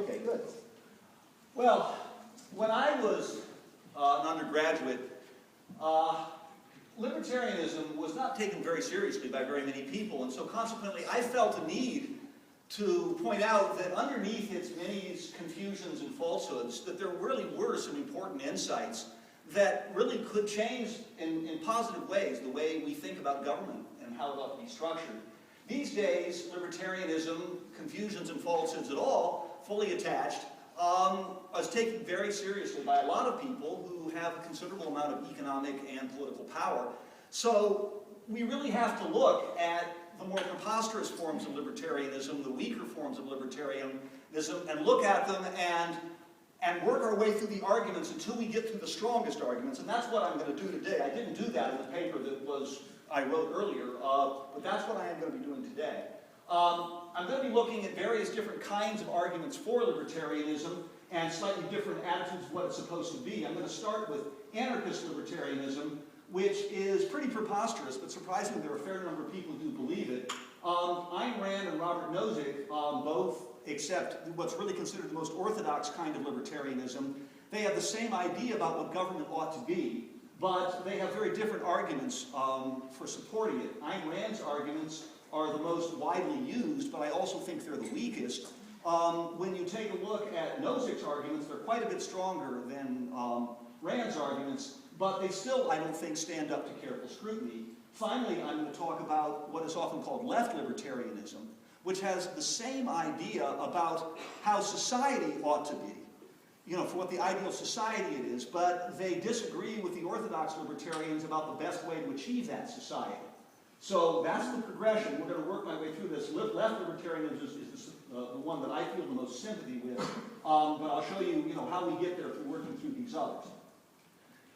Okay, good. Well, when I was an undergraduate, libertarianism was not taken very seriously by very many people, and so consequently I felt a need to point out that underneath its many confusions and falsehoods, that there really were some important insights that really could change in positive ways the way we think about government and how it ought to be structured. These days, libertarianism, confusions and falsehoods at all, fully attached, is taken very seriously by a lot of people who have a considerable amount of economic and political power. So we really have to look at the more preposterous forms of libertarianism, the weaker forms of libertarianism, and look at them and work our way through the arguments until we get through the strongest arguments. And that's what I'm going to do today. I didn't do that in the paper that I wrote earlier, but that's what I am going to be doing today. I'm going to be looking at various different kinds of arguments for libertarianism and slightly different attitudes of what it's supposed to be. I'm going to start with anarchist libertarianism, which is pretty preposterous, but surprisingly there are a fair number of people who believe it. Ayn Rand and Robert Nozick both accept what's really considered the most orthodox kind of libertarianism. They have the same idea about what government ought to be, but they have very different arguments for supporting it. Ayn Rand's arguments are the most widely used, but I also think they're the weakest. When you take a look at Nozick's arguments, they're quite a bit stronger than Rand's arguments, but they still, I don't think, stand up to careful scrutiny. Finally, I'm going to talk about what is often called left libertarianism, which has the same idea about how society ought to be, you know, for what the ideal society it is, but they disagree with the orthodox libertarians about the best way to achieve that society. So that's the progression. We're going to work my way through this. Left libertarianism is the one that I feel the most sympathy with, but I'll show you, how we get there through working through these others.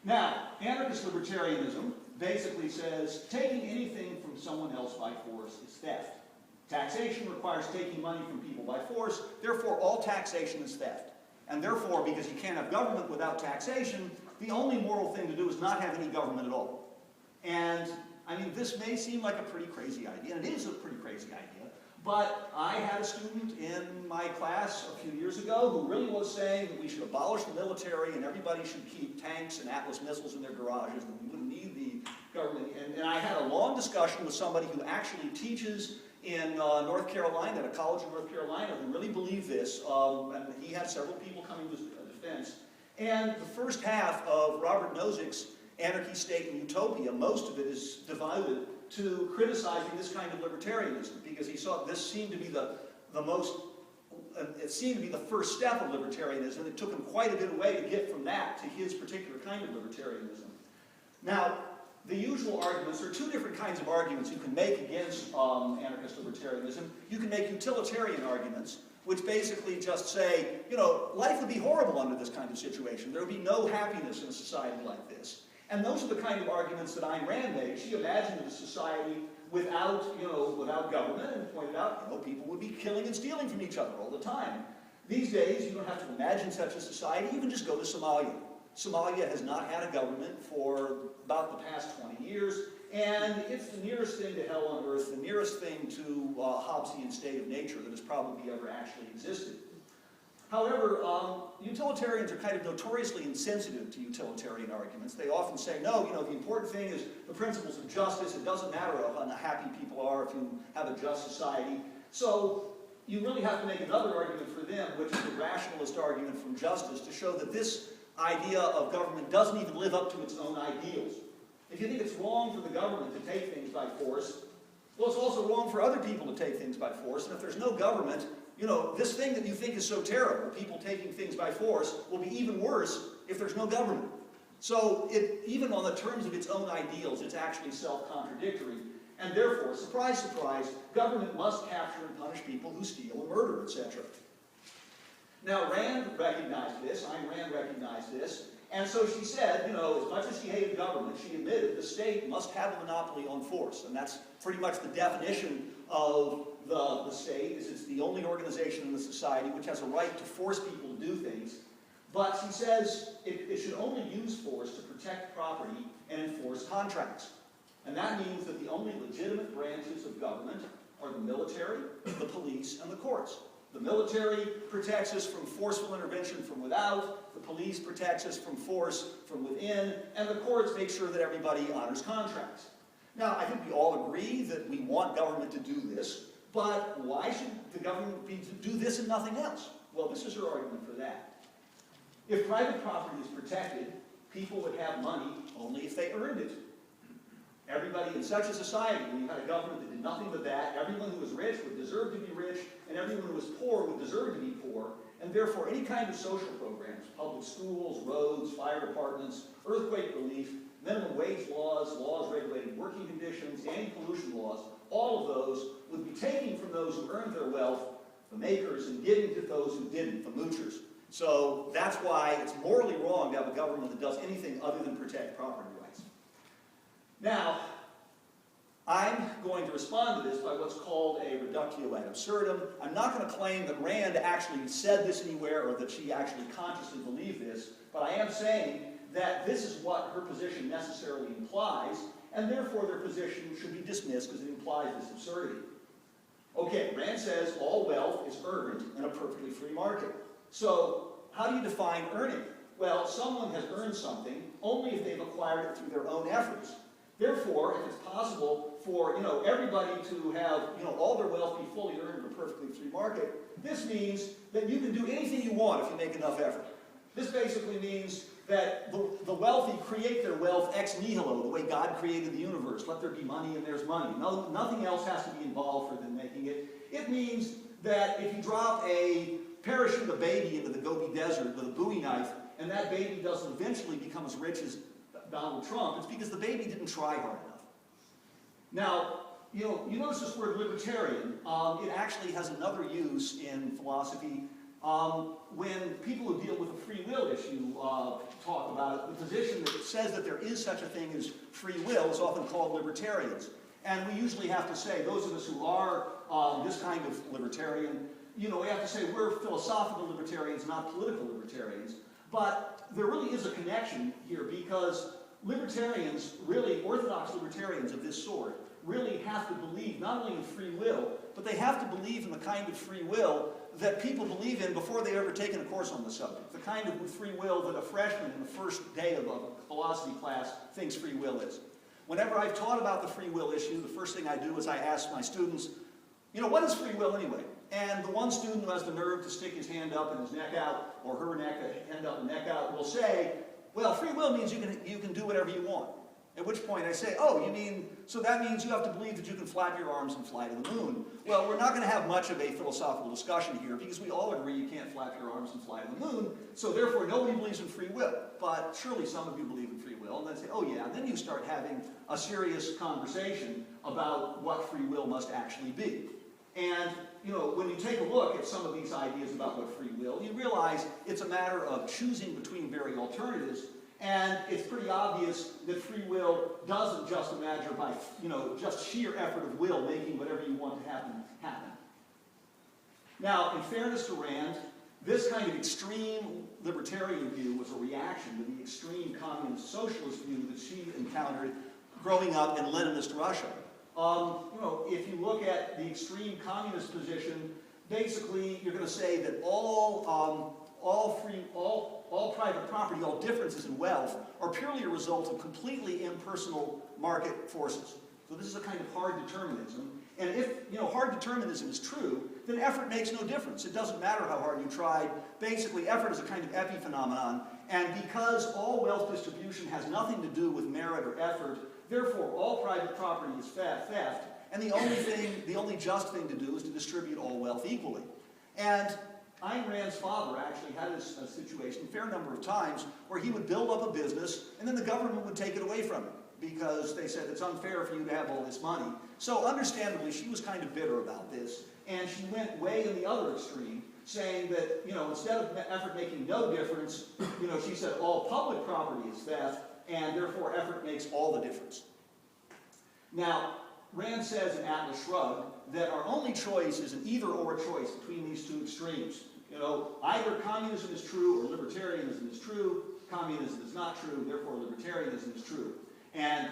Now, anarchist libertarianism basically says taking anything from someone else by force is theft. Taxation requires taking money from people by force, therefore all taxation is theft. And therefore, because you can't have government without taxation, the only moral thing to do is not have any government at all. And I mean, this may seem like a pretty crazy idea, and it is a pretty crazy idea, but I had a student in my class a few years ago who really was saying that we should abolish the military and everybody should keep tanks and Atlas missiles in their garages, and we wouldn't need the government. And I had a long discussion with somebody who actually teaches in North Carolina, at a college in North Carolina, who really believed this, and he had several people coming to his defense. And the first half of Robert Nozick's Anarchy, State, and Utopia, most of it is devoted to criticizing this kind of libertarianism, because he saw this seemed to be it seemed to be the first step of libertarianism. It took him quite a bit away to get from that to his particular kind of libertarianism. Now, the usual arguments, there are two different kinds of arguments you can make against anarchist libertarianism. You can make utilitarian arguments, which basically just say, life would be horrible under this kind of situation. There would be no happiness in a society like this. And those are the kind of arguments that Ayn Rand made. She imagined a society without government, and pointed out, people would be killing and stealing from each other all the time. These days, you don't have to imagine such a society. You can just go to Somalia. Somalia has not had a government for about the past 20 years, and it's the nearest thing to hell on earth, the nearest thing to a Hobbesian state of nature that has probably ever actually existed. However, utilitarians are kind of notoriously insensitive to utilitarian arguments. They often say, no, the important thing is the principles of justice. It doesn't matter how unhappy people are if you have a just society. So you really have to make another argument for them, which is the rationalist argument from justice, to show that this idea of government doesn't even live up to its own ideals. If you think it's wrong for the government to take things by force, well, it's also wrong for other people to take things by force. And if there's no government, this thing that you think is so terrible, people taking things by force, will be even worse if there's no government. So even on the terms of its own ideals, it's actually self-contradictory. And therefore, surprise, surprise, government must capture and punish people who steal and murder, etc. Now, Rand recognized this, Ayn Rand recognized this, and so she said, as much as she hated government, she admitted the state must have a monopoly on force, and that's pretty much the definition of the state, is it's the only organization in the society which has a right to force people to do things. But she says it should only use force to protect property and enforce contracts. And that means that the only legitimate branches of government are the military, the police, and the courts. The military protects us from forceful intervention from without, the police protects us from force from within, and the courts make sure that everybody honors contracts. Now, I think we all agree that we want government to do this, but why should the government do this and nothing else? Well, this is her argument for that. If private property is protected, people would have money only if they earned it. Everybody in such a society, when you had a government that did nothing but that, everyone who was rich would deserve to be rich, and everyone who was poor would deserve to be poor, and therefore any kind of social programs, public schools, roads, fire departments, earthquake relief, minimum wage laws, laws regulating working conditions, anti-pollution laws, all of those would be taking from those who earned their wealth, the makers, and giving to those who didn't, the moochers. So that's why it's morally wrong to have a government that does anything other than protect property rights. Now, I'm going to respond to this by what's called a reductio ad absurdum. I'm not going to claim that Rand actually said this anywhere or that she actually consciously believed this, but I am saying that this is what her position necessarily implies, and therefore their position should be dismissed because it implies this absurdity. Okay, Rand says all wealth is earned in a perfectly free market. So, how do you define earning? Well, someone has earned something only if they've acquired it through their own efforts. Therefore, if it's possible for everybody to have all their wealth be fully earned in a perfectly free market, this means that you can do anything you want if you make enough effort. This basically means that the wealthy create their wealth ex nihilo, the way God created the universe. Let there be money and there's money. No, nothing else has to be involved for them making it. It means that if you drop parachute a baby into the Gobi Desert with a Bowie knife, and that baby doesn't eventually become as rich as Donald Trump, it's because the baby didn't try hard enough. Now, you notice this word libertarian. It actually has another use in philosophy. When people who deal with the free will issue talk about it, the position that says that there is such a thing as free will is often called libertarians. And we usually have to say, those of us who are this kind of libertarian, we have to say we're philosophical libertarians, not political libertarians. But there really is a connection here because libertarians, really orthodox libertarians of this sort, really have to believe not only in free will, but they have to believe in the kind of free will that people believe in before they've ever taken a course on the subject. The kind of free will that a freshman in the first day of a philosophy class thinks free will is. Whenever I've taught about the free will issue, the first thing I do is I ask my students, what is free will anyway? And the one student who has the nerve to stick his hand up and his neck out, or her hand up and neck out, will say, well, free will means you can do whatever you want. At which point I say, oh, so that means you have to believe that you can flap your arms and fly to the moon. Well, we're not going to have much of a philosophical discussion here because we all agree you can't flap your arms and fly to the moon, so therefore nobody believes in free will. But surely some of you believe in free will, and then say, oh yeah, and then you start having a serious conversation about what free will must actually be. And, when you take a look at some of these ideas about what free will, you realize it's a matter of choosing between varying alternatives, and it's pretty obvious that free will doesn't just imagine by, just sheer effort of will making whatever you want to happen, happen. Now, in fairness to Rand, this kind of extreme libertarian view was a reaction to the extreme communist socialist view that she encountered growing up in Leninist Russia. If you look at the extreme communist position, basically you're going to say that all private property, all differences in wealth, are purely a result of completely impersonal market forces. So this is a kind of hard determinism. And if hard determinism is true, then effort makes no difference. It doesn't matter how hard you tried. Basically, effort is a kind of epiphenomenon. And because all wealth distribution has nothing to do with merit or effort, therefore all private property is theft. And the only just thing to do is to distribute all wealth equally. And Ayn Rand's father actually had a situation a fair number of times where he would build up a business and then the government would take it away from him because they said it's unfair for you to have all this money. So understandably, she was kind of bitter about this, and she went way in the other extreme, saying that, instead of effort making no difference, she said all public property is theft, and therefore effort makes all the difference. Now, Rand says in Atlas Shrugged that our only choice is an either-or choice between these two extremes. Either communism is true or libertarianism is true. Communism is not true, therefore libertarianism is true. And,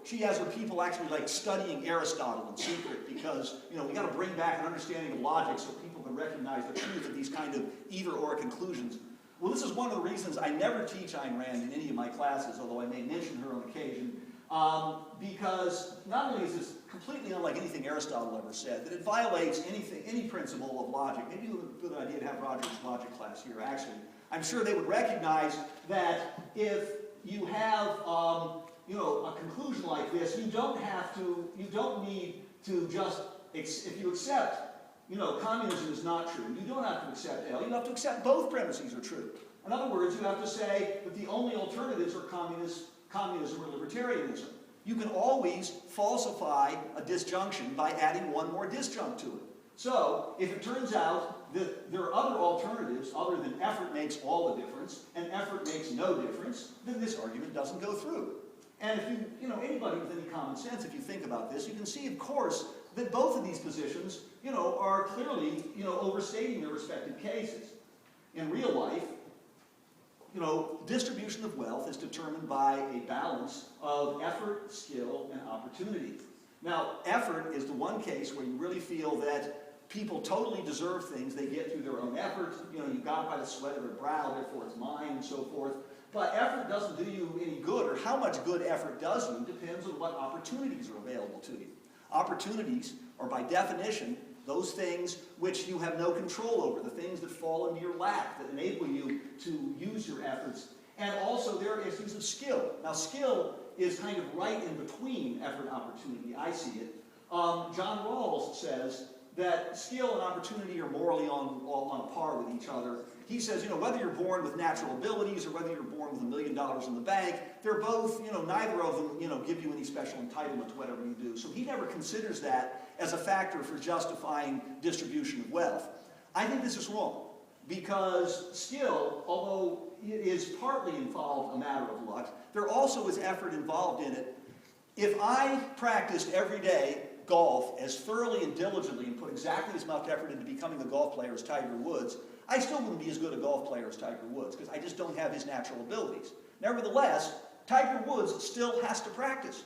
she has her people actually like studying Aristotle in secret because, we got to bring back an understanding of logic so people can to recognize the truth of these kind of either-or conclusions. Well, this is one of the reasons I never teach Ayn Rand in any of my classes, although I may mention her on occasion, because not only is this completely unlike anything Aristotle ever said, that it violates any principle of logic. Maybe it would be a good idea to have Roger's logic class here, actually. I'm sure they would recognize that if you have a conclusion like this, you don't need to just, if you accept, communism is not true, you don't have to accept L, you have to accept both premises are true. In other words, you have to say that the only alternatives are communism or libertarianism. You can always falsify a disjunction by adding one more disjunct to it. So, if it turns out that there are other alternatives other than effort makes all the difference, and effort makes no difference, then this argument doesn't go through. And if anybody with any common sense, if you think about this, you can see, of course, that both of these positions, are clearly, overstating their respective cases. In real life, distribution of wealth is determined by a balance of effort, skill, and opportunity. Now, effort is the one case where you really feel that people totally deserve things they get through their own effort. You got it by the sweat of their brow, therefore it's mine, and so forth. But effort doesn't do you any good, or how much good effort does you depends on what opportunities are available to you. Opportunities are, by definition, those things which you have no control over, the things that fall into your lap, that enable you to use your efforts. And also there are issues of skill. Now, skill is kind of right in between effort and opportunity. I see it. John Rawls says that skill and opportunity are morally on a par with each other. He says, whether you're born with natural abilities or whether you're born with $1 million in the bank, they're both, neither of them, give you any special entitlement to whatever you do. So he never considers that as a factor for justifying distribution of wealth. I think this is wrong, because skill, although it is partly involved a matter of luck, there also is effort involved in it. If I practiced every day golf as thoroughly and diligently and put exactly as much effort into becoming a golf player as Tiger Woods, I still wouldn't be as good a golf player as Tiger Woods, because I just don't have his natural abilities. Nevertheless, Tiger Woods still has to practice.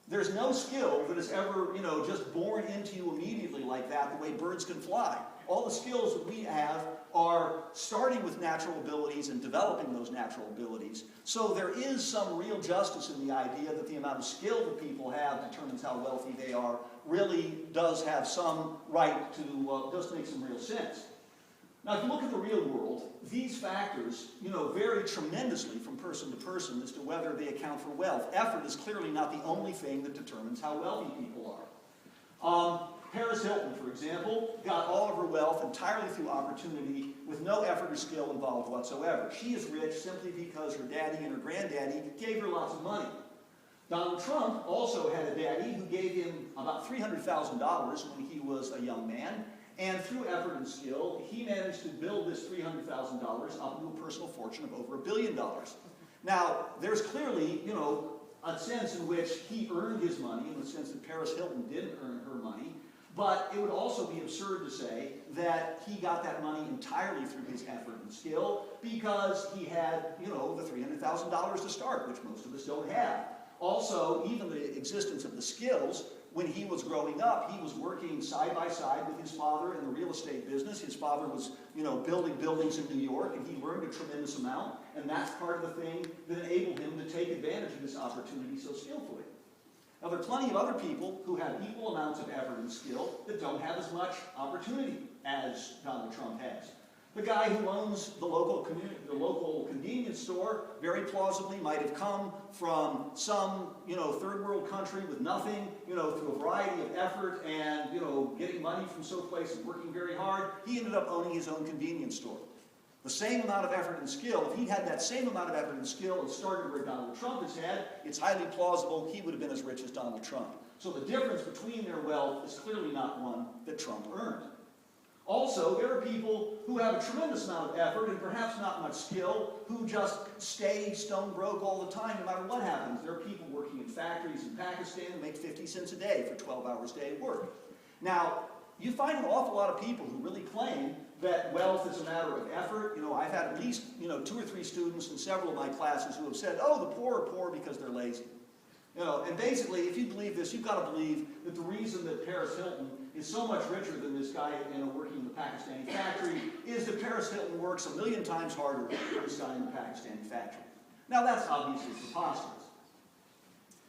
There's no skill that is ever, just born into you immediately like that, the way birds can fly. All the skills that we have are starting with natural abilities and developing those natural abilities. So there is some real justice in the idea that the amount of skill that people have determines how wealthy they are, really does have some right to, does make some real sense. Now, if you look at the real world, these factors, vary tremendously from person to person as to whether they account for wealth. Effort is clearly not the only thing that determines how wealthy people are. Paris Hilton, for example, got all of her wealth entirely through opportunity with no effort or skill involved whatsoever. She is rich simply because her daddy and her granddaddy gave her lots of money. Donald Trump also had a daddy who gave him about $300,000 when he was a young man, and through effort and skill, he managed to build this $300,000 up into a personal fortune of over $1 billion. Now, there's clearly, a sense in which he earned his money, in the sense that Paris Hilton didn't earn her money, but it would also be absurd to say that he got that money entirely through his effort and skill, because he had, the $300,000 to start, which most of us don't have. Also, even the existence of the skills, when he was growing up, he was working side by side with his father in the real estate business. His father was, building buildings in New York, and he learned a tremendous amount, and that's part of the thing that enabled him to take advantage of this opportunity so skillfully. Now, there are plenty of other people who have equal amounts of effort and skill that don't have as much opportunity as Donald Trump has. The guy who owns the local convenience store very plausibly might have come from some, third world country with nothing, through a variety of effort and, getting money from someplace and working very hard. He ended up owning his own convenience store. The same amount of effort and skill, if he had that same amount of effort and skill and started where Donald Trump has had, it's highly plausible he would have been as rich as Donald Trump. So the difference between their wealth is clearly not one that Trump earned. Also, there are people who have a tremendous amount of effort and perhaps not much skill, who just stay stone broke all the time no matter what happens. There are people working in factories in Pakistan who make 50 cents a day for 12 hours a day of work. Now, you find an awful lot of people who really claim that wealth is a matter of effort. I've had at least 2 or 3 students in several of my classes who have said, oh, the poor are poor because they're lazy. And basically, if you believe this, you've got to believe that the reason that Paris Hilton is so much richer than this guy working in the Pakistani factory is that Paris Hilton works 1,000,000 times harder than this guy in the Pakistani factory. Now that's obviously preposterous.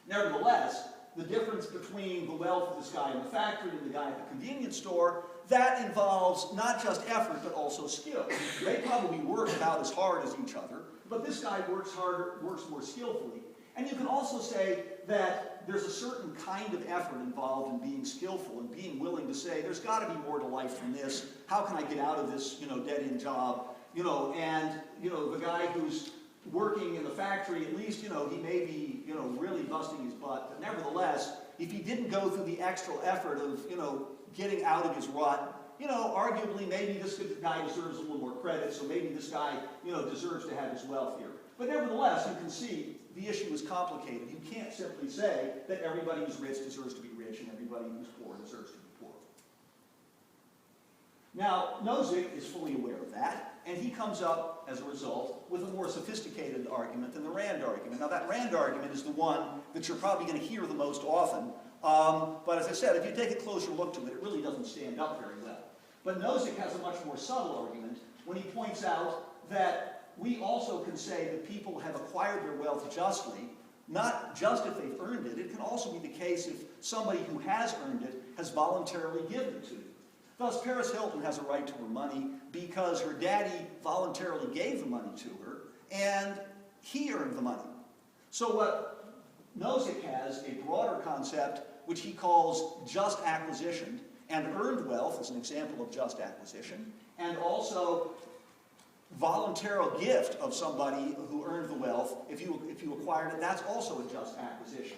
Nevertheless, the difference between the wealth of this guy in the factory and the guy at the convenience store, that involves not just effort but also skill. They probably work about as hard as each other, but this guy works harder, works more skillfully. And you can also say that there's a certain kind of effort involved in being skillful and being willing to say, there's got to be more to life than this. How can I get out of this, dead-end job? And the guy who's working in the factory, at least, he may be, really busting his butt. But nevertheless, if he didn't go through the extra effort of, getting out of his rut, arguably maybe this guy deserves a little more credit, so maybe this guy, deserves to have his wealth here. But nevertheless, you can see the issue is complicated. You can't simply say that everybody who's rich deserves to be rich and everybody who's poor deserves to be poor. Now, Nozick is fully aware of that, and he comes up, as a result, with a more sophisticated argument than the Rand argument. Now, that Rand argument is the one that you're probably going to hear the most often, but as I said, if you take a closer look to it, it really doesn't stand up very well. But Nozick has a much more subtle argument when he points out that we also can say that people have acquired their wealth justly, not just if they've earned it. It can also be the case if somebody who has earned it has voluntarily given it to you. Thus, Paris Hilton has a right to her money because her daddy voluntarily gave the money to her, and he earned the money. So what Nozick has a broader concept, which he calls just acquisition, and earned wealth is an example of just acquisition, and also voluntary gift of somebody who earned the wealth. If you acquired it, that's also a just acquisition.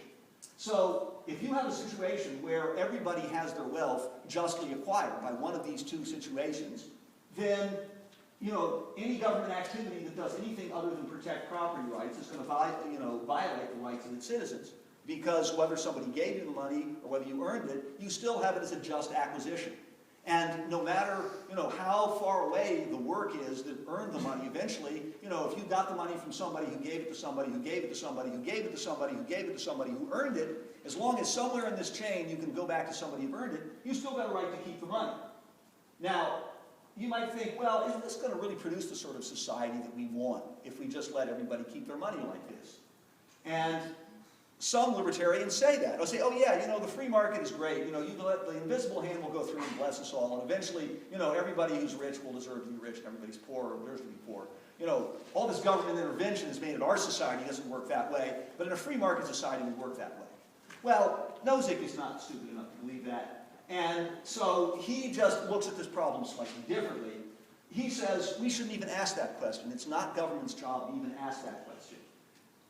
So if you have a situation where everybody has their wealth justly acquired by one of these two situations, then any government activity that does anything other than protect property rights is going to violate the rights of its citizens. Because whether somebody gave you the money or whether you earned it, you still have it as a just acquisition. And no matter, how far away the work is that earned the money, eventually, if you got the money from somebody who gave it to somebody who gave it to somebody who gave it to somebody who gave it to somebody who earned it, as long as somewhere in this chain you can go back to somebody who earned it, you still got a right to keep the money. Now, you might think, well, isn't this going to really produce the sort of society that we want if we just let everybody keep their money like this? And some libertarians say that. They'll say, oh yeah, the free market is great. You let the invisible hand will go through and bless us all, and eventually, everybody who's rich will deserve to be rich, and everybody's poor deserves to be poor. All this government intervention has made it our society doesn't work that way, but in a free market society, we work that way. Well, Nozick is not stupid enough to believe that, and so he just looks at this problem slightly differently. He says we shouldn't even ask that question. It's not government's job to even ask that question.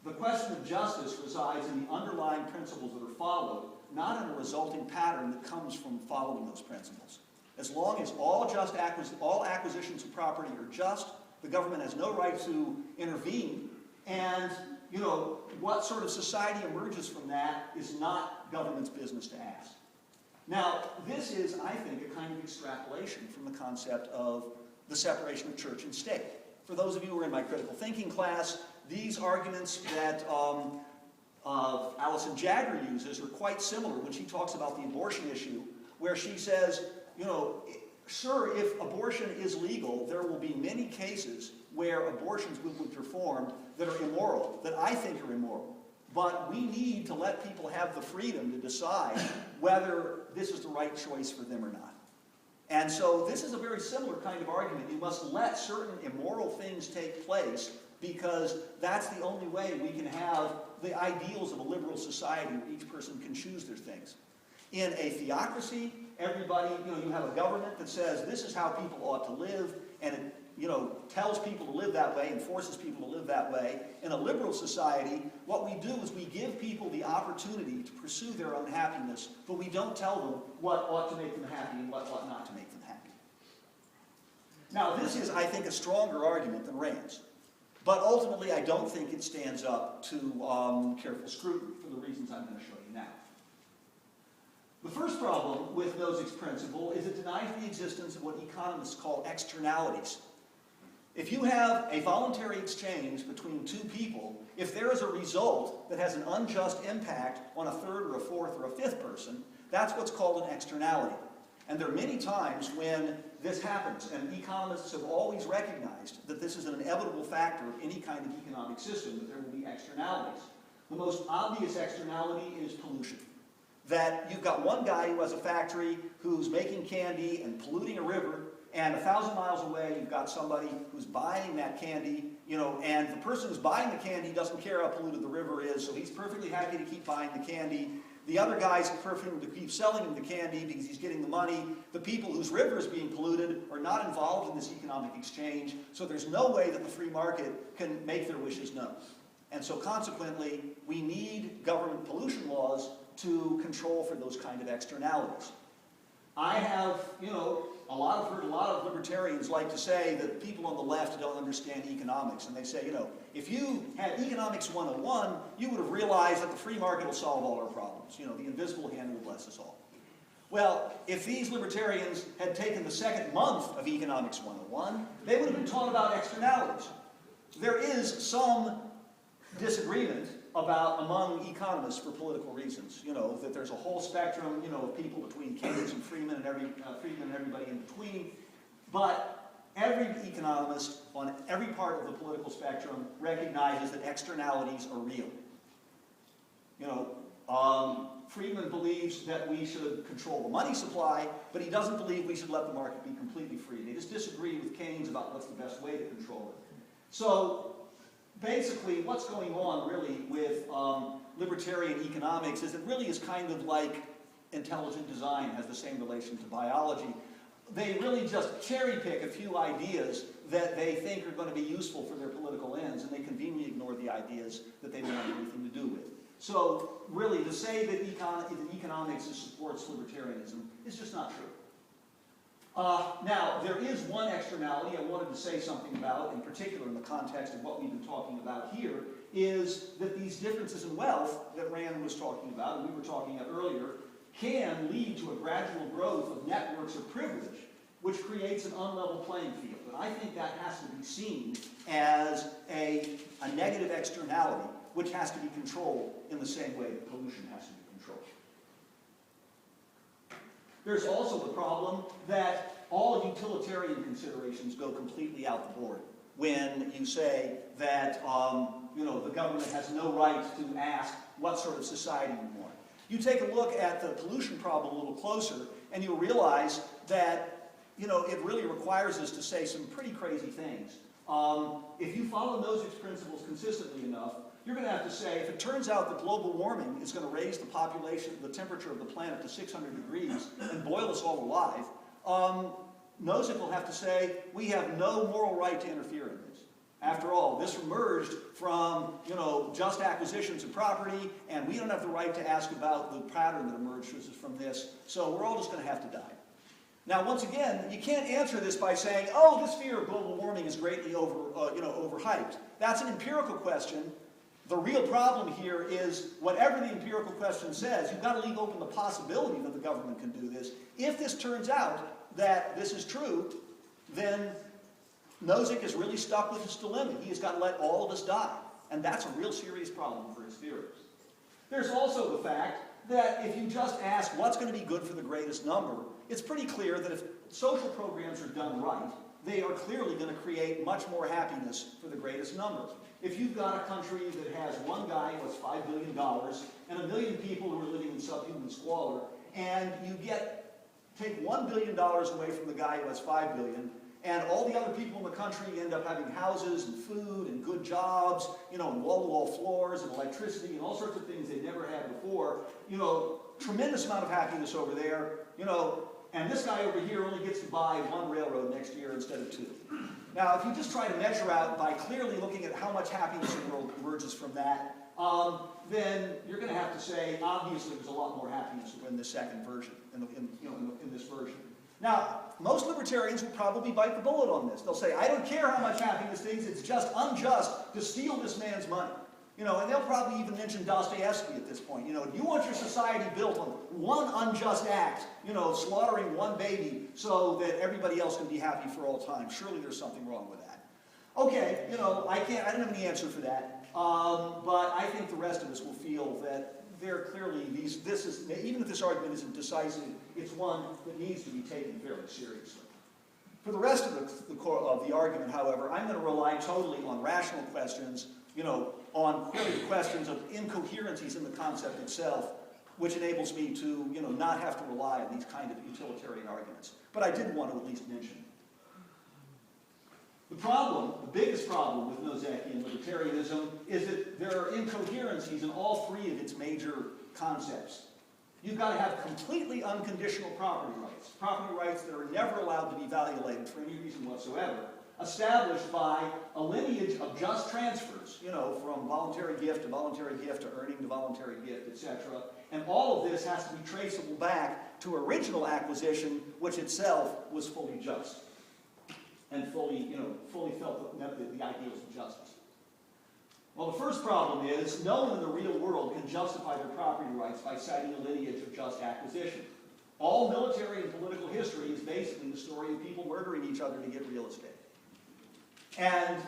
The question of justice resides in the underlying principles that are followed, not in a resulting pattern that comes from following those principles. As long as all acquisitions of property are just, the government has no right to intervene, and what sort of society emerges from that is not government's business to ask. Now, this is, I think, a kind of extrapolation from the concept of the separation of church and state. For those of you who are in my critical thinking class, these arguments that Alison Jagger uses are quite similar when she talks about the abortion issue, where she says, sure, if abortion is legal, there will be many cases where abortions will be performed that are immoral, that I think are immoral. But we need to let people have the freedom to decide whether this is the right choice for them or not. And so this is a very similar kind of argument. You must let certain immoral things take place because that's the only way we can have the ideals of a liberal society where each person can choose their things. In a theocracy, everybody, you have a government that says this is how people ought to live, and it, tells people to live that way and forces people to live that way. In a liberal society, what we do is we give people the opportunity to pursue their own happiness, but we don't tell them what ought to make them happy and what ought not to make them happy. Now, this is, I think, a stronger argument than Rand's. But ultimately, I don't think it stands up to careful scrutiny for the reasons I'm going to show you now. The first problem with Nozick's principle is it denies the existence of what economists call externalities. If you have a voluntary exchange between two people, if there is a result that has an unjust impact on a third or a fourth or a fifth person, that's what's called an externality. And there are many times when this happens, and economists have always recognized that this is an inevitable factor of any kind of economic system, that there will be externalities. The most obvious externality is pollution. That you've got one guy who has a factory who's making candy and polluting a river, and 1,000 miles away you've got somebody who's buying that candy, and the person who's buying the candy doesn't care how polluted the river is, so he's perfectly happy to keep buying the candy. The other guy's perfect to keep selling him the candy because he's getting the money. The people whose river is being polluted are not involved in this economic exchange, so there's no way that the free market can make their wishes known. And so consequently, we need government pollution laws to control for those kind of externalities. I have, heard a lot of libertarians like to say that people on the left don't understand economics, and they say, if you had Economics 101, you would have realized that the free market will solve all our problems. The invisible hand will bless us all. Well, if these libertarians had taken the second month of Economics 101, they would have been taught about externalities. There is some disagreement among economists for political reasons, that there's a whole spectrum, of people between Keynes and Friedman and everybody in between. But every economist on every part of the political spectrum recognizes that externalities are real. Friedman believes that we should control the money supply, but he doesn't believe we should let the market be completely free. They just disagree with Keynes about what's the best way to control it. So basically, what's going on really with libertarian economics is it really is kind of like intelligent design has the same relation to biology. They really just cherry pick a few ideas that they think are going to be useful for their political ends, and they conveniently ignore the ideas that they don't have anything to do with. So really, to say that economics supports libertarianism is just not true. Now, there is one externality I wanted to say something about, in particular in the context of what we've been talking about here, is that these differences in wealth that Rand was talking about, and we were talking about earlier, can lead to a gradual growth of networks of privilege, which creates an unlevel playing field. And I think that has to be seen as a negative externality, which has to be controlled in the same way that pollution has to be controlled. There's also the problem that all utilitarian considerations go completely out the board when you say that the government has no right to ask what sort of society you want. You take a look at the pollution problem a little closer, and you'll realize that it really requires us to say some pretty crazy things. If you follow Nozick's principles consistently enough, you're going to have to say, if it turns out that global warming is going to raise the temperature of the planet to 600 degrees and boil us all alive, Nozick will have to say, we have no moral right to interfere in this. After all, this emerged from, just acquisitions of property, and we don't have the right to ask about the pattern that emerged from this, so we're all just going to have to die. Now, once again, you can't answer this by saying, oh, this fear of global warming is greatly overhyped. That's an empirical question. The real problem here is whatever the empirical question says, you've got to leave open the possibility that the government can do this. If this turns out that this is true, then Nozick is really stuck with his dilemma. He has got to let all of us die. And that's a real serious problem for his theorists. There's also the fact that if you just ask what's going to be good for the greatest number, it's pretty clear that if social programs are done right, they are clearly going to create much more happiness for the greatest number. If you've got a country that has one guy who has $5 billion and 1 million people who are living in subhuman squalor, and you take $1 billion away from the guy who has $5 billion, and all the other people in the country end up having houses and food and good jobs, and wall-to-wall floors and electricity and all sorts of things they never had before, tremendous amount of happiness over there, and this guy over here only gets to buy one railroad next year instead of 2. Now, if you just try to measure out by clearly looking at how much happiness in the world emerges from that, then you're going to have to say, obviously, there's a lot more happiness in this second version, in this version. Now, most libertarians will probably bite the bullet on this. They'll say, I don't care how much happiness things, it's just unjust to steal this man's money. And they'll probably even mention Dostoevsky at this point. You want your society built on one unjust act, slaughtering one baby so that everybody else can be happy for all time. Surely there's something wrong with that. Okay, I don't have any answer for that. But I think the rest of us will feel that there clearly, even if this argument isn't decisive, it's one that needs to be taken very seriously. For the rest of the argument, however, I'm going to rely totally on rational questions, on really questions of incoherencies in the concept itself, which enables me to, not have to rely on these kind of utilitarian arguments. But I did want to at least mention it. The biggest problem with Nozick-ian libertarianism is that there are incoherencies in all three of its major concepts. You've got to have completely unconditional property rights that are never allowed to be valuated for any reason whatsoever, established by a lineage of just transfers, from voluntary gift to earning to voluntary gift, etc. And all of this has to be traceable back to original acquisition, which itself was fully just and fully felt the ideals of justice. Well, the first problem is no one in the real world can justify their property rights by citing a lineage of just acquisition. All military and political history is basically the story of people murdering each other to get real estate. And,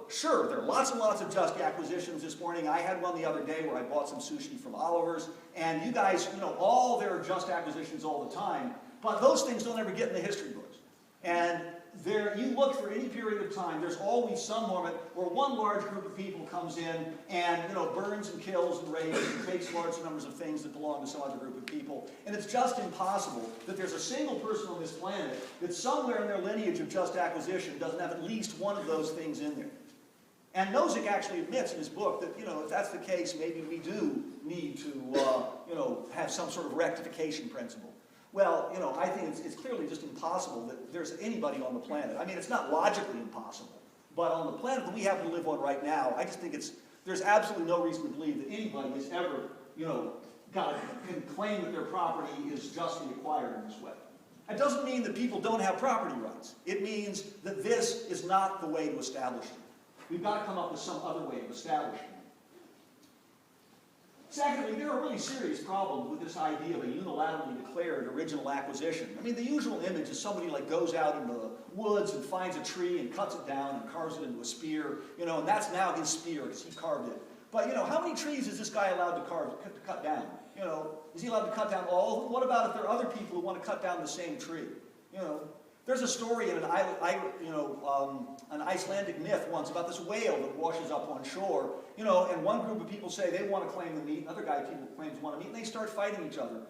sure, there are lots and lots of just acquisitions this morning. I had one the other day where I bought some sushi from Oliver's, and you guys, all there are just acquisitions all the time, but those things don't ever get in the history books. And you look for any period of time, there's always some moment where one large group of people comes in and, burns and kills and rapes and takes large numbers of things that belong to some other group of people. And it's just impossible that there's a single person on this planet that somewhere in their lineage of just acquisition doesn't have at least one of those things in there. And Nozick actually admits in his book that, if that's the case, maybe we do need to, have some sort of rectification principle. Well, I think it's clearly just impossible that there's anybody on the planet. I mean, it's not logically impossible, but on the planet that we happen to live on right now, I just think there's absolutely no reason to believe that anybody has ever, can claim that their property is justly acquired in this way. It doesn't mean that people don't have property rights. It means that this is not the way to establish them. We've got to come up with some other way of establishing them. Secondly, there are really serious problems with this idea of a unilaterally declared original acquisition. I mean, the usual image is somebody goes out in the woods and finds a tree and cuts it down and carves it into a spear, and that's now his spear because he carved it. But, how many trees is this guy allowed to cut down? Is he allowed to cut down all of them? What about if there are other people who want to cut down the same tree? There's a story in an Icelandic myth once about this whale that washes up on shore, and one group of people say they want to claim the meat, another people claims want to meat, and they start fighting each other.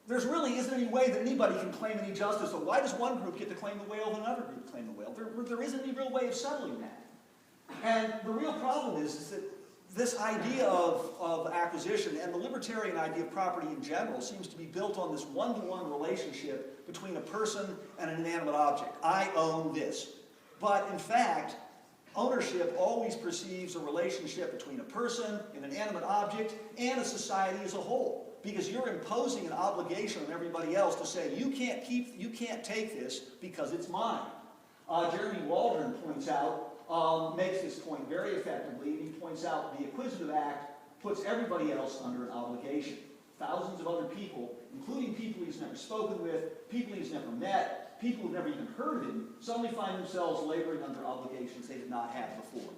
There really isn't any way that anybody can claim any justice, so why does one group get to claim the whale and another group claim the whale? There isn't any real way of settling that. And the real problem is that this idea of acquisition and the libertarian idea of property in general seems to be built on this one-to-one relationship between a person and an inanimate object. I own this. But in fact, ownership always perceives a relationship between a person, an inanimate object, and a society as a whole. Because you're imposing an obligation on everybody else to say, you can't take this because it's mine. Jeremy Waldron points out, makes this point very effectively, and he points out the Acquisitive Act puts everybody else under an obligation. Thousands of other people, including people he's never spoken with, people he's never met, people who've never even heard of him, suddenly find themselves laboring under obligations they did not have before.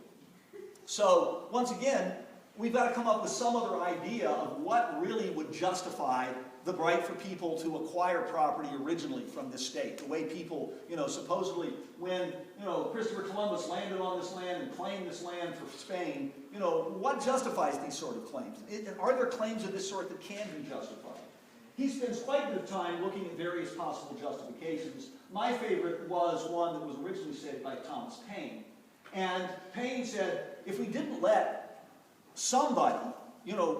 So, once again, we've got to come up with some other idea of what really would justify the right for people to acquire property originally from this state. The way people, supposedly when, Christopher Columbus landed on this land and claimed this land for Spain, what justifies these sort of claims? Are there claims of this sort that can be justified? He spends quite a bit of time looking at various possible justifications. My favorite was one that was originally said by Thomas Paine. And Paine said, if we didn't let somebody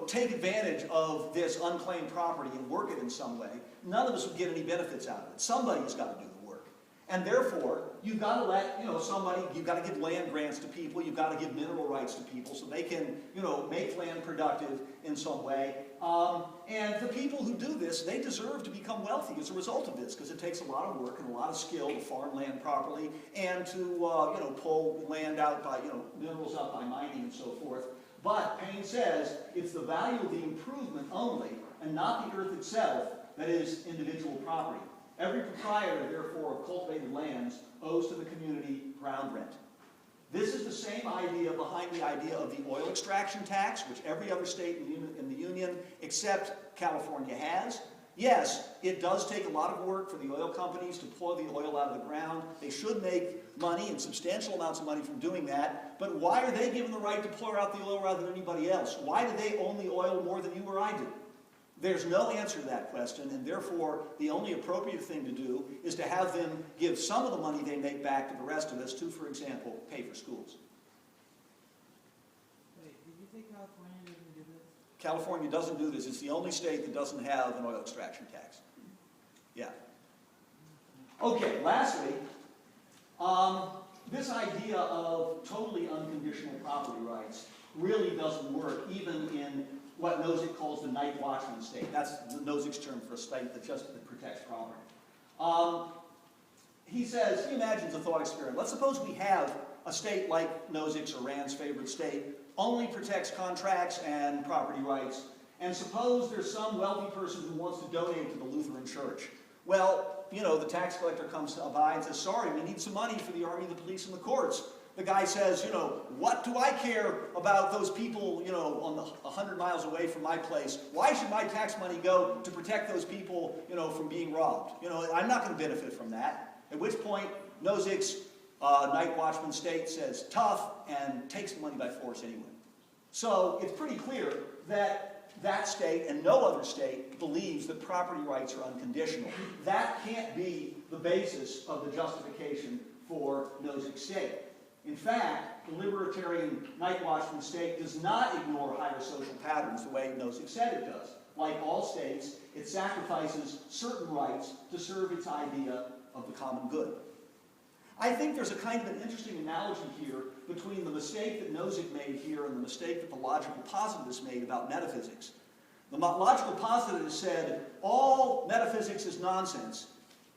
take advantage of this unclaimed property and work it in some way, none of us would get any benefits out of it. Somebody's got to do the work. And therefore, you've got to let, you've got to give land grants to people, you've got to give mineral rights to people so they can, make land productive in some way. And the people who do this, they deserve to become wealthy as a result of this, because it takes a lot of work and a lot of skill to farm land properly and to, pull land out by, minerals out by mining and so forth. But Paine says it's the value of the improvement only, and not the earth itself, that is individual property. Every proprietor, therefore, of cultivated lands owes to the community ground rent. This is the same idea behind the idea of the oil extraction tax, which every other state in the Union except California has. Yes, it does take a lot of work for the oil companies to pull the oil out of the ground. They should make money, and substantial amounts of money, from doing that. But why are they given the right to pour out the oil rather than anybody else? Why do they own the oil more than you or I do? There's no answer to that question, and therefore the only appropriate thing to do is to have them give some of the money they make back to the rest of us to, for example, pay for schools. Wait, did you say California doesn't do this? California doesn't do this. It's the only state that doesn't have an oil extraction tax. Yeah. Okay, lastly, this idea of totally unconditional property rights really doesn't work even in what Nozick calls the night watchman state. That's Nozick's term for a state that just protects property. He says, he imagines a thought experiment. Let's suppose we have a state like Nozick's or Rand's favorite state, only protects contracts and property rights, and suppose there's some wealthy person who wants to donate to the Lutheran Church. Well, you know, the tax collector comes by and says, sorry, we need some money for the army, the police, and the courts. The guy says, you know, what do I care about those people, you know, on the 100 miles away from my place? Why should my tax money go to protect those people, you know, from being robbed? You know, I'm not going to benefit from that. At which point, Nozick's night watchman state says, tough, and takes the money by force anyway. So it's pretty clear that that state and no other state believes that property rights are unconditional. That can't be the basis of the justification for Nozick's state. In fact, the libertarian night watchman state does not ignore higher social patterns the way Nozick said it does. Like all states, it sacrifices certain rights to serve its idea of the common good. I think there's a kind of an interesting analogy here between the mistake that Nozick made here and the mistake that the logical positivist made about metaphysics. The logical positivist said, all metaphysics is nonsense.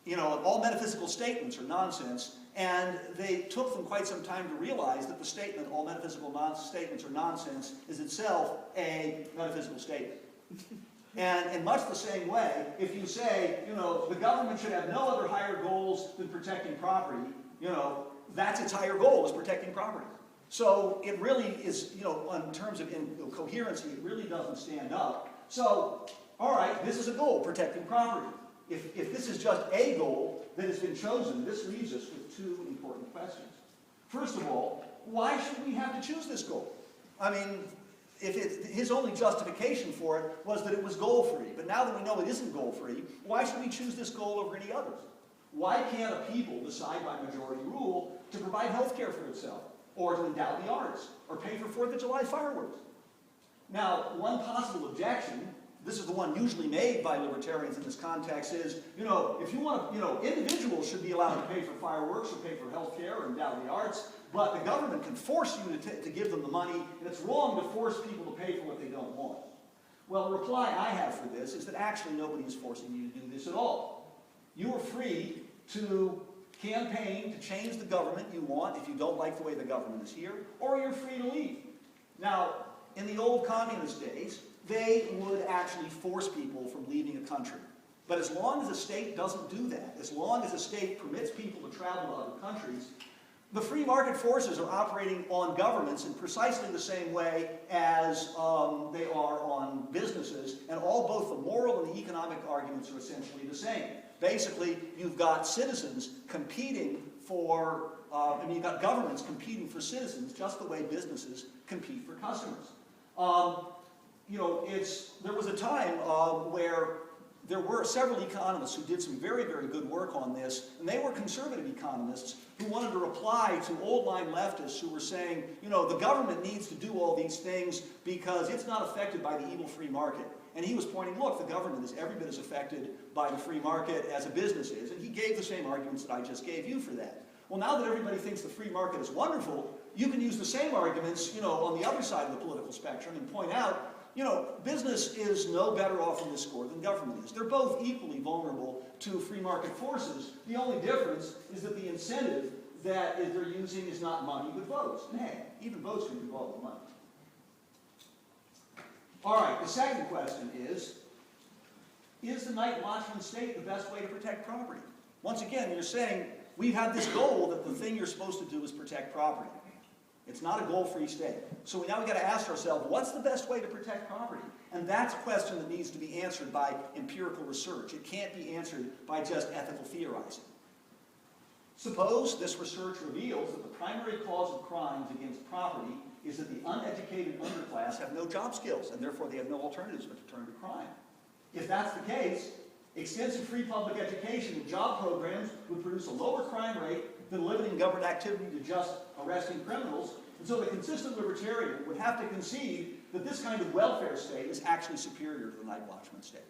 You know, all metaphysical statements are nonsense, and they took them quite some time to realize that the statement, all metaphysical statements are nonsense, is itself a metaphysical statement. And in much the same way, if you say, you know, the government should have no other higher goals than protecting property, you know, that's its higher goal, is protecting property. So it really is, you know, in terms of coherency, it really doesn't stand up. So, all right, this is a goal, protecting property. If this is just a goal that has been chosen, this leaves us with two important questions. First of all, why should we have to choose this goal? I mean, if his only justification for it was that it was goal-free, but now that we know it isn't goal-free, why should we choose this goal over any others? Why can't a people decide by majority rule to provide health care for itself, or to endow the arts, or pay for 4th of July fireworks? Now, one possible objection, this is the one usually made by libertarians in this context, is, you know, if you want to, you know, individuals should be allowed to pay for fireworks or pay for health care or endow the arts, but the government can force you to give them the money, and it's wrong to force people to pay for what they don't want. Well, the reply I have for this is that actually nobody is forcing you to do this at all. You are free to campaign to change the government you want if you don't like the way the government is here, or you're free to leave. Now, in the old communist days, they would actually force people from leaving a country. But as long as a state doesn't do that, as long as a state permits people to travel to other countries, the free market forces are operating on governments in precisely the same way as they are on businesses, and both the moral and the economic arguments are essentially the same. Basically, you've got citizens competing for, you've got governments competing for citizens just the way businesses compete for customers. You know, there was a time where there were several economists who did some very, very good work on this, and they were conservative economists who wanted to reply to old-line leftists who were saying, you know, the government needs to do all these things because it's not affected by the evil free market. And he was pointing, look, the government is every bit as affected by the free market as a business is, and he gave the same arguments that I just gave you for that. Well, now that everybody thinks the free market is wonderful, you can use the same arguments, you know, on the other side of the political spectrum and point out, you know, business is no better off on this score than government is. They're both equally vulnerable to free market forces. The only difference is that the incentive that they're using is not money, but votes. And hey, even votes can involve with money. All right, the second question is the night watchman state the best way to protect property? Once again, you're saying, we've had this goal that the thing you're supposed to do is protect property. It's not a goal-free state. So now we've got to ask ourselves, what's the best way to protect property? And that's a question that needs to be answered by empirical research. It can't be answered by just ethical theorizing. Suppose this research reveals that the primary cause of crimes against property is that the uneducated underclass have no job skills, and therefore they have no alternatives but to turn to crime. If that's the case, extensive free public education and job programs would produce a lower crime rate than limiting government activity to just arresting criminals. And so the consistent libertarian would have to concede that this kind of welfare state is actually superior to the night watchman state.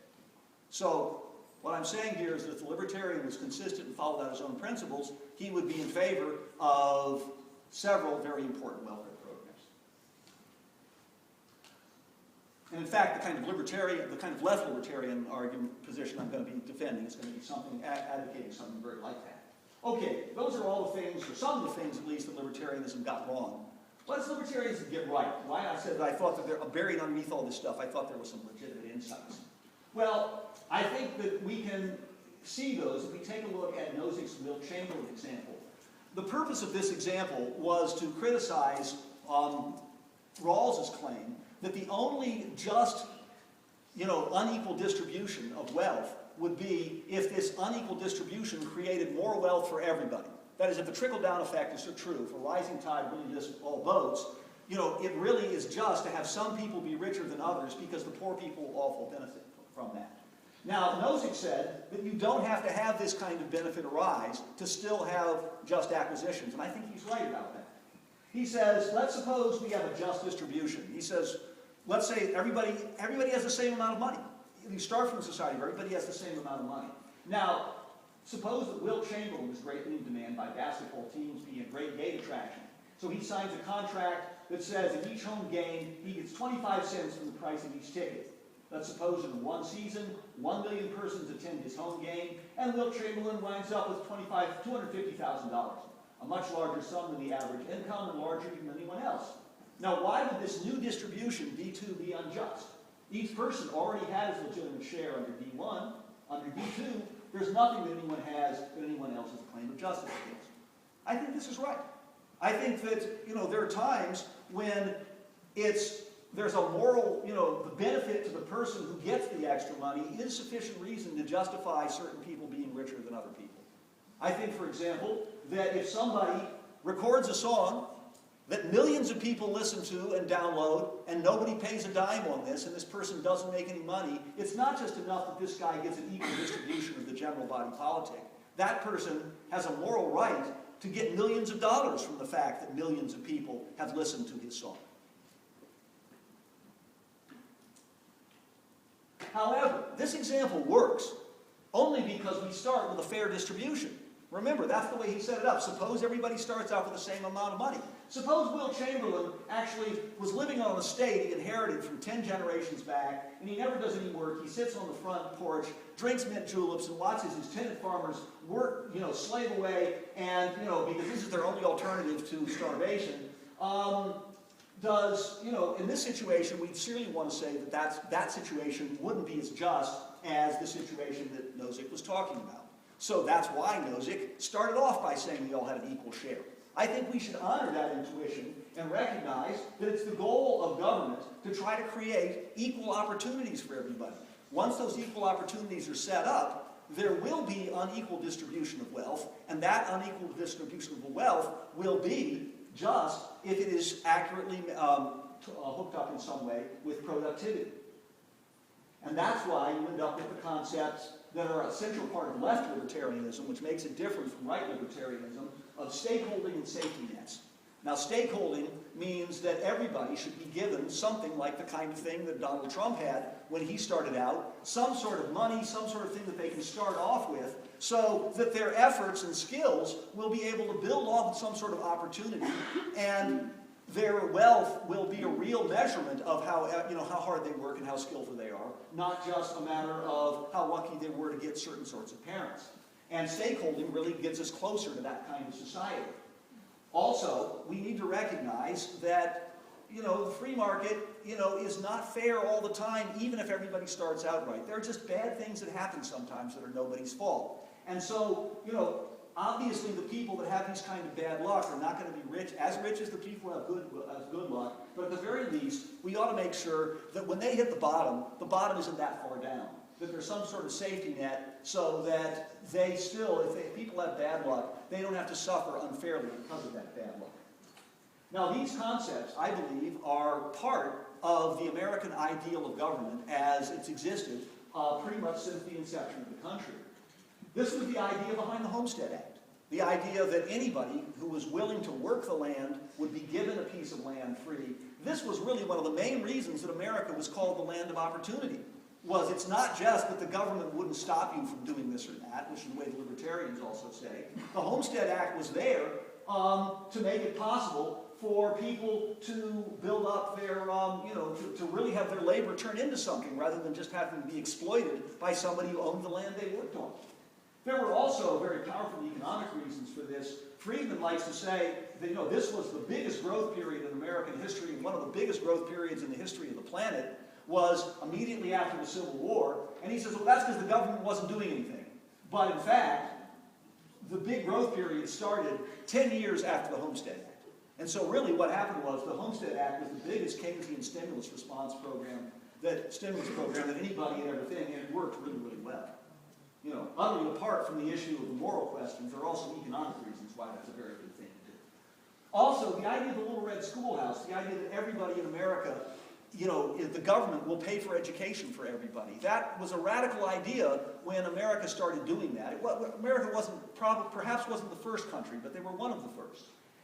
So what I'm saying here is that if the libertarian was consistent and followed out his own principles, he would be in favor of several very important welfare programs. And in fact, the kind of left libertarian argument position I'm going to be defending is going to be something, advocating something very like that. Okay, those are all the things, or some of the things at least, that libertarianism got wrong. What does libertarianism get right? Why I said that I thought that they're buried underneath all this stuff, I thought there were some legitimate insights. Well, I think that we can see those if we take a look at Nozick's Wilt Chamberlain example. The purpose of this example was to criticize Rawls's claim that the only just, unequal distribution of wealth would be if this unequal distribution created more wealth for everybody. That is, if the trickle-down effect is so true, if a rising tide really lifts all boats, it really is just to have some people be richer than others because the poor people will also benefit from that. Now, Nozick said that you don't have to have this kind of benefit arise to still have just acquisitions, and I think he's right about that. He says, let's suppose we have a just distribution. He says, let's say everybody has the same amount of money. You start from a society where everybody has the same amount of money. Now, suppose that Wilt Chamberlain was greatly in demand by basketball teams being a great gate attraction. So he signs a contract that says in each home game, he gets 25 cents from the price of each ticket. Let's suppose in one season, 1 million persons attend his home game, and Wilt Chamberlain winds up with $250,000, a much larger sum than the average income and larger than anyone else. Now, why would this new distribution, D2, be unjust? Each person already had his legitimate share under D1. Under D2, there's nothing that anyone has that anyone else has a claim of justice against. I think this is right. I think that, there are times when there's a moral, the benefit to the person who gets the extra money is sufficient reason to justify certain people being richer than other people. I think, for example, that if somebody records a song that millions of people listen to and download, and nobody pays a dime on this, and this person doesn't make any money, it's not just enough that this guy gets an equal distribution of the general body politic. That person has a moral right to get millions of dollars from the fact that millions of people have listened to his song. However, this example works only because we start with a fair distribution. Remember, that's the way he set it up. Suppose everybody starts out with the same amount of money. Suppose Wilt Chamberlain actually was living on an estate he inherited from 10 generations back, and he never does any work. He sits on the front porch, drinks mint juleps, and watches his tenant farmers work, slave away, and, because this is their only alternative to starvation, in this situation, we certainly want to say that situation wouldn't be as just as the situation that Nozick was talking about. So that's why Nozick started off by saying we all had an equal share. I think we should honor that intuition and recognize that it's the goal of government to try to create equal opportunities for everybody. Once those equal opportunities are set up, there will be unequal distribution of wealth, and that unequal distribution of wealth will be just if it is accurately hooked up in some way with productivity. And that's why you end up with the concepts that are a central part of left libertarianism, which makes it different from right libertarianism, of stakeholding and safety nets. Now, stakeholding means that everybody should be given something like the kind of thing that Donald Trump had when he started out, some sort of money, some sort of thing that they can start off with, so that their efforts and skills will be able to build off of some sort of opportunity, and their wealth will be a real measurement of how hard they work and how skillful they are, not just a matter of how lucky they were to get certain sorts of parents. And stakeholding really gets us closer to that kind of society. Also, we need to recognize that, the free market, is not fair all the time, even if everybody starts out right. There are just bad things that happen sometimes that are nobody's fault. And so, obviously the people that have these kind of bad luck are not going to be rich as the people who have good luck, but at the very least, we ought to make sure that when they hit the bottom isn't that far down. That there's some sort of safety net so that they still, if people have bad luck, they don't have to suffer unfairly because of that bad luck. Now, these concepts, I believe, are part of the American ideal of government as it's existed pretty much since the inception of the country. This was the idea behind the Homestead Act. The idea that anybody who was willing to work the land would be given a piece of land free. This was really one of the main reasons that America was called the land of opportunity. It's not just that the government wouldn't stop you from doing this or that, which is the way the libertarians also say. The Homestead Act was there to make it possible for people to build up their, to really have their labor turn into something rather than just having to be exploited by somebody who owned the land they worked on. There were also very powerful economic reasons for this. Friedman likes to say that, this was the biggest growth period in American history, and one of the biggest growth periods in the history of the planet was immediately after the Civil War. And he says, well, that's because the government wasn't doing anything. But in fact, the big growth period started 10 years after the Homestead Act. And so really what happened was the Homestead Act was the biggest Keynesian stimulus program that anybody had ever seen, and it worked really, really well. Utterly apart from the issue of the moral questions, there are also economic reasons why that's a very good thing to do. Also, the idea of the Little Red Schoolhouse, the idea that everybody in America, the government will pay for education for everybody. That was a radical idea when America started doing that. America perhaps wasn't the first country, but they were one of the first.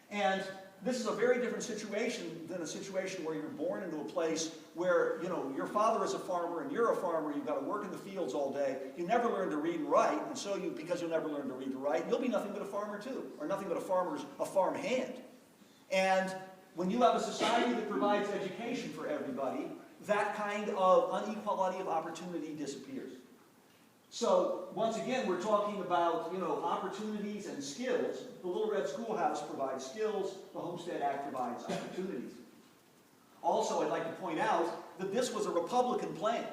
And this is a very different situation than a situation where you're born into a place where, your father is a farmer and you're a farmer, you've got to work in the fields all day, you never learn to read and write, and so because you'll never learn to read and write, you'll be nothing but a farmer too, or nothing but a farm hand. And when you have a society that provides education for everybody, that kind of inequality of opportunity disappears. So, once again, we're talking about, opportunities and skills. The Little Red Schoolhouse provides skills, the Homestead Act provides opportunities. Also, I'd like to point out that this was a Republican plan.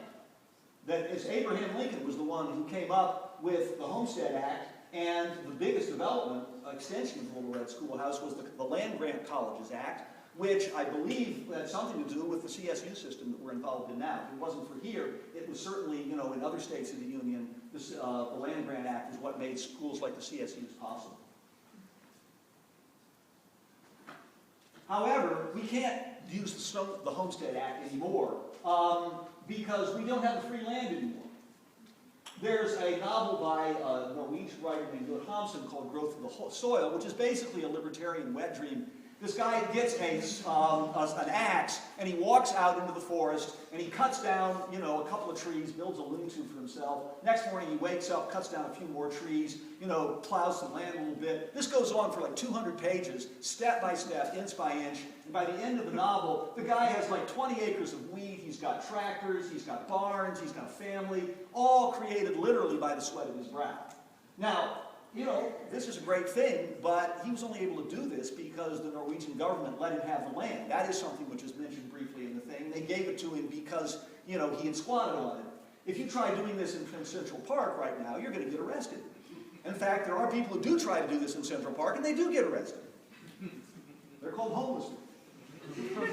That Abraham Lincoln was the one who came up with the Homestead Act, and the biggest development, extension of the Little Red Schoolhouse was the Land Grant Colleges Act, which I believe had something to do with the CSU system that we're involved in now. If it wasn't for here, it was certainly, in other states of the Union, the Land Grant Act is what made schools like the CSUs possible. However, we can't use the Homestead Act anymore because we don't have the free land anymore. There's a novel by a Norwegian writer named Lord Homsen called Growth of the Soil, which is basically a libertarian wet dream. This guy gets an axe, and he walks out into the forest, and he cuts down, a couple of trees, builds a lean-to for himself. Next morning he wakes up, cuts down a few more trees, plows the land a little bit. This goes on for like 200 pages, step by step, inch by inch. And by the end of the novel, the guy has like 20 acres of wheat, he's got tractors, he's got barns, he's got a family, all created literally by the sweat of his brow. Now, this is a great thing, but he was only able to do this because the Norwegian government let him have the land. That is something which is mentioned briefly in the thing. They gave it to him because, he had squatted on it. If you try doing this in Central Park right now, you're going to get arrested. In fact, there are people who do try to do this in Central Park, and they do get arrested. They're called homeless people.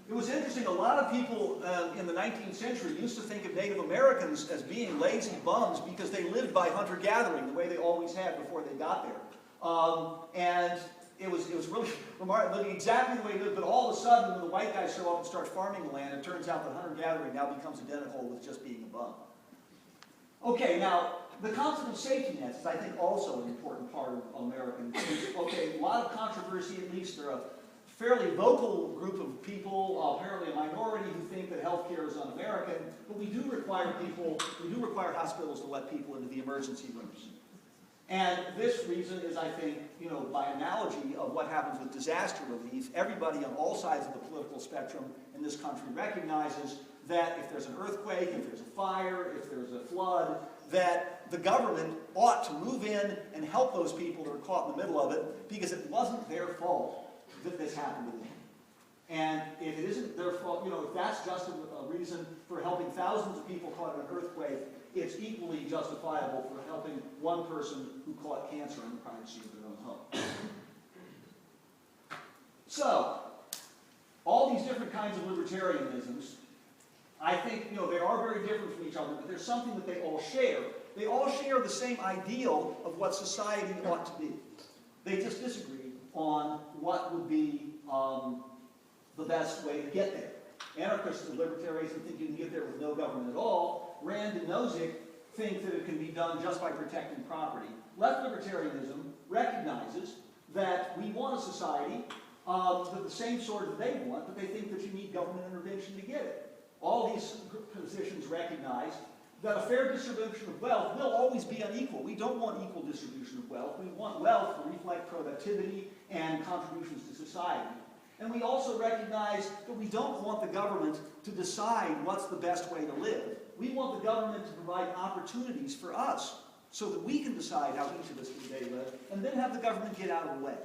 It was interesting, a lot of people in the 19th century used to think of Native Americans as being lazy bums because they lived by hunter-gathering, the way they always had before they got there. And it was really remarkable, exactly the way they lived, but all of a sudden when the white guys show up and start farming the land, it turns out that hunter-gathering now becomes identical with just being a bum. Okay, now, the concept of safety nets is, I think, also an important part of American history. Okay, a lot of controversy, at least there are fairly vocal group of people, apparently a minority, who think that healthcare is un-American, but we do require hospitals to let people into the emergency rooms. And this reason is, I think, by analogy of what happens with disaster relief, everybody on all sides of the political spectrum in this country recognizes that if there's an earthquake, if there's a fire, if there's a flood, that the government ought to move in and help those people that are caught in the middle of it, because it wasn't their fault that this happened to them. And if it isn't their fault, if that's just a reason for helping thousands of people caught in an earthquake, it's equally justifiable for helping one person who caught cancer in the privacy of their own home. So, all these different kinds of libertarianisms, I think, they are very different from each other, but there's something that they all share. They all share the same ideal of what society ought to be. They just disagree on what would be the best way to get there. Anarchists and libertarians think you can get there with no government at all. Rand and Nozick think that it can be done just by protecting property. Left libertarianism recognizes that we want a society with the same sort that they want, but they think that you need government intervention to get it. All these positions recognize that a fair distribution of wealth will always be unequal. We don't want equal distribution of wealth. We want wealth to reflect productivity and contributions to society. And we also recognize that we don't want the government to decide what's the best way to live. We want the government to provide opportunities for us so that we can decide how each of us today live, and then have the government get out of the way.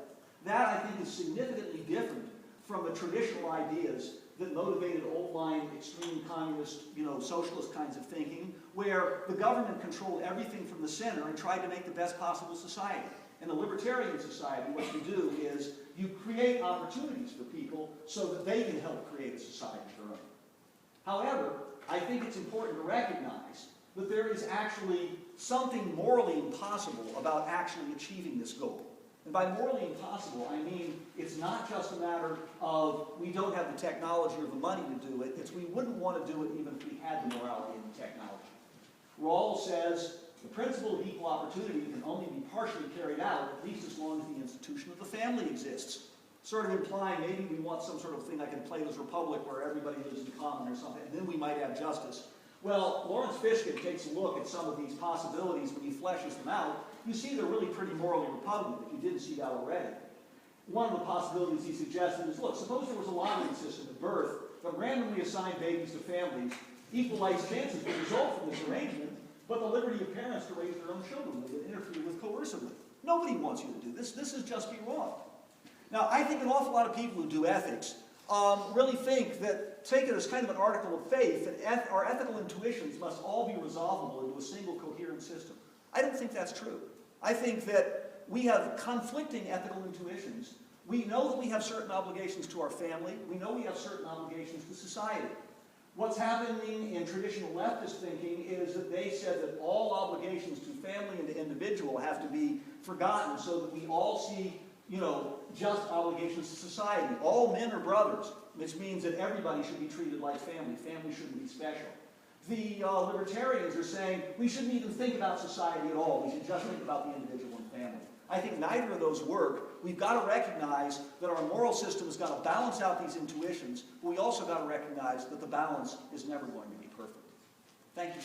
That, I think, is significantly different from the traditional ideas that motivated old-line, extreme communist, socialist kinds of thinking, where the government controlled everything from the center and tried to make the best possible society. In a libertarian society, what you do is you create opportunities for people so that they can help create a society of their own. However, I think it's important to recognize that there is actually something morally impossible about actually achieving this goal. And by morally impossible, I mean it's not just a matter of we don't have the technology or the money to do it, it's we wouldn't want to do it even if we had the morality and the technology. Rawls says the principle of equal opportunity can only be partially carried out, at least as long as the institution of the family exists. Sort of implying maybe we want some sort of thing like in Plato's Republic where everybody lives in common or something, and then we might have justice. Well, Lawrence Fishkin takes a look at some of these possibilities when he fleshes them out. You see they're really pretty morally repugnant if you didn't see that already. One of the possibilities he suggested is, look, suppose there was a lottery system at birth that randomly assigned babies to families. Equalized chances would result from this arrangement, but the liberty of parents to raise their own children would interfere with coercively. Nobody wants you to do this. This is just be wrong. Now, I think an awful lot of people who do ethics really think that, take it as kind of an article of faith, that our ethical intuitions must all be resolvable into a single coherent system. I don't think that's true. I think that we have conflicting ethical intuitions. We know that we have certain obligations to our family. We know we have certain obligations to society. What's happening in traditional leftist thinking is that they said that all obligations to family and to individual have to be forgotten so that we all see, just obligations to society. All men are brothers, which means that everybody should be treated like family. Family shouldn't be special. The libertarians are saying we shouldn't even think about society at all. We should just think about the individual and family. I think neither of those work. We've got to recognize that our moral system has got to balance out these intuitions, but we also got to recognize that the balance is never going to be perfect. Thank you.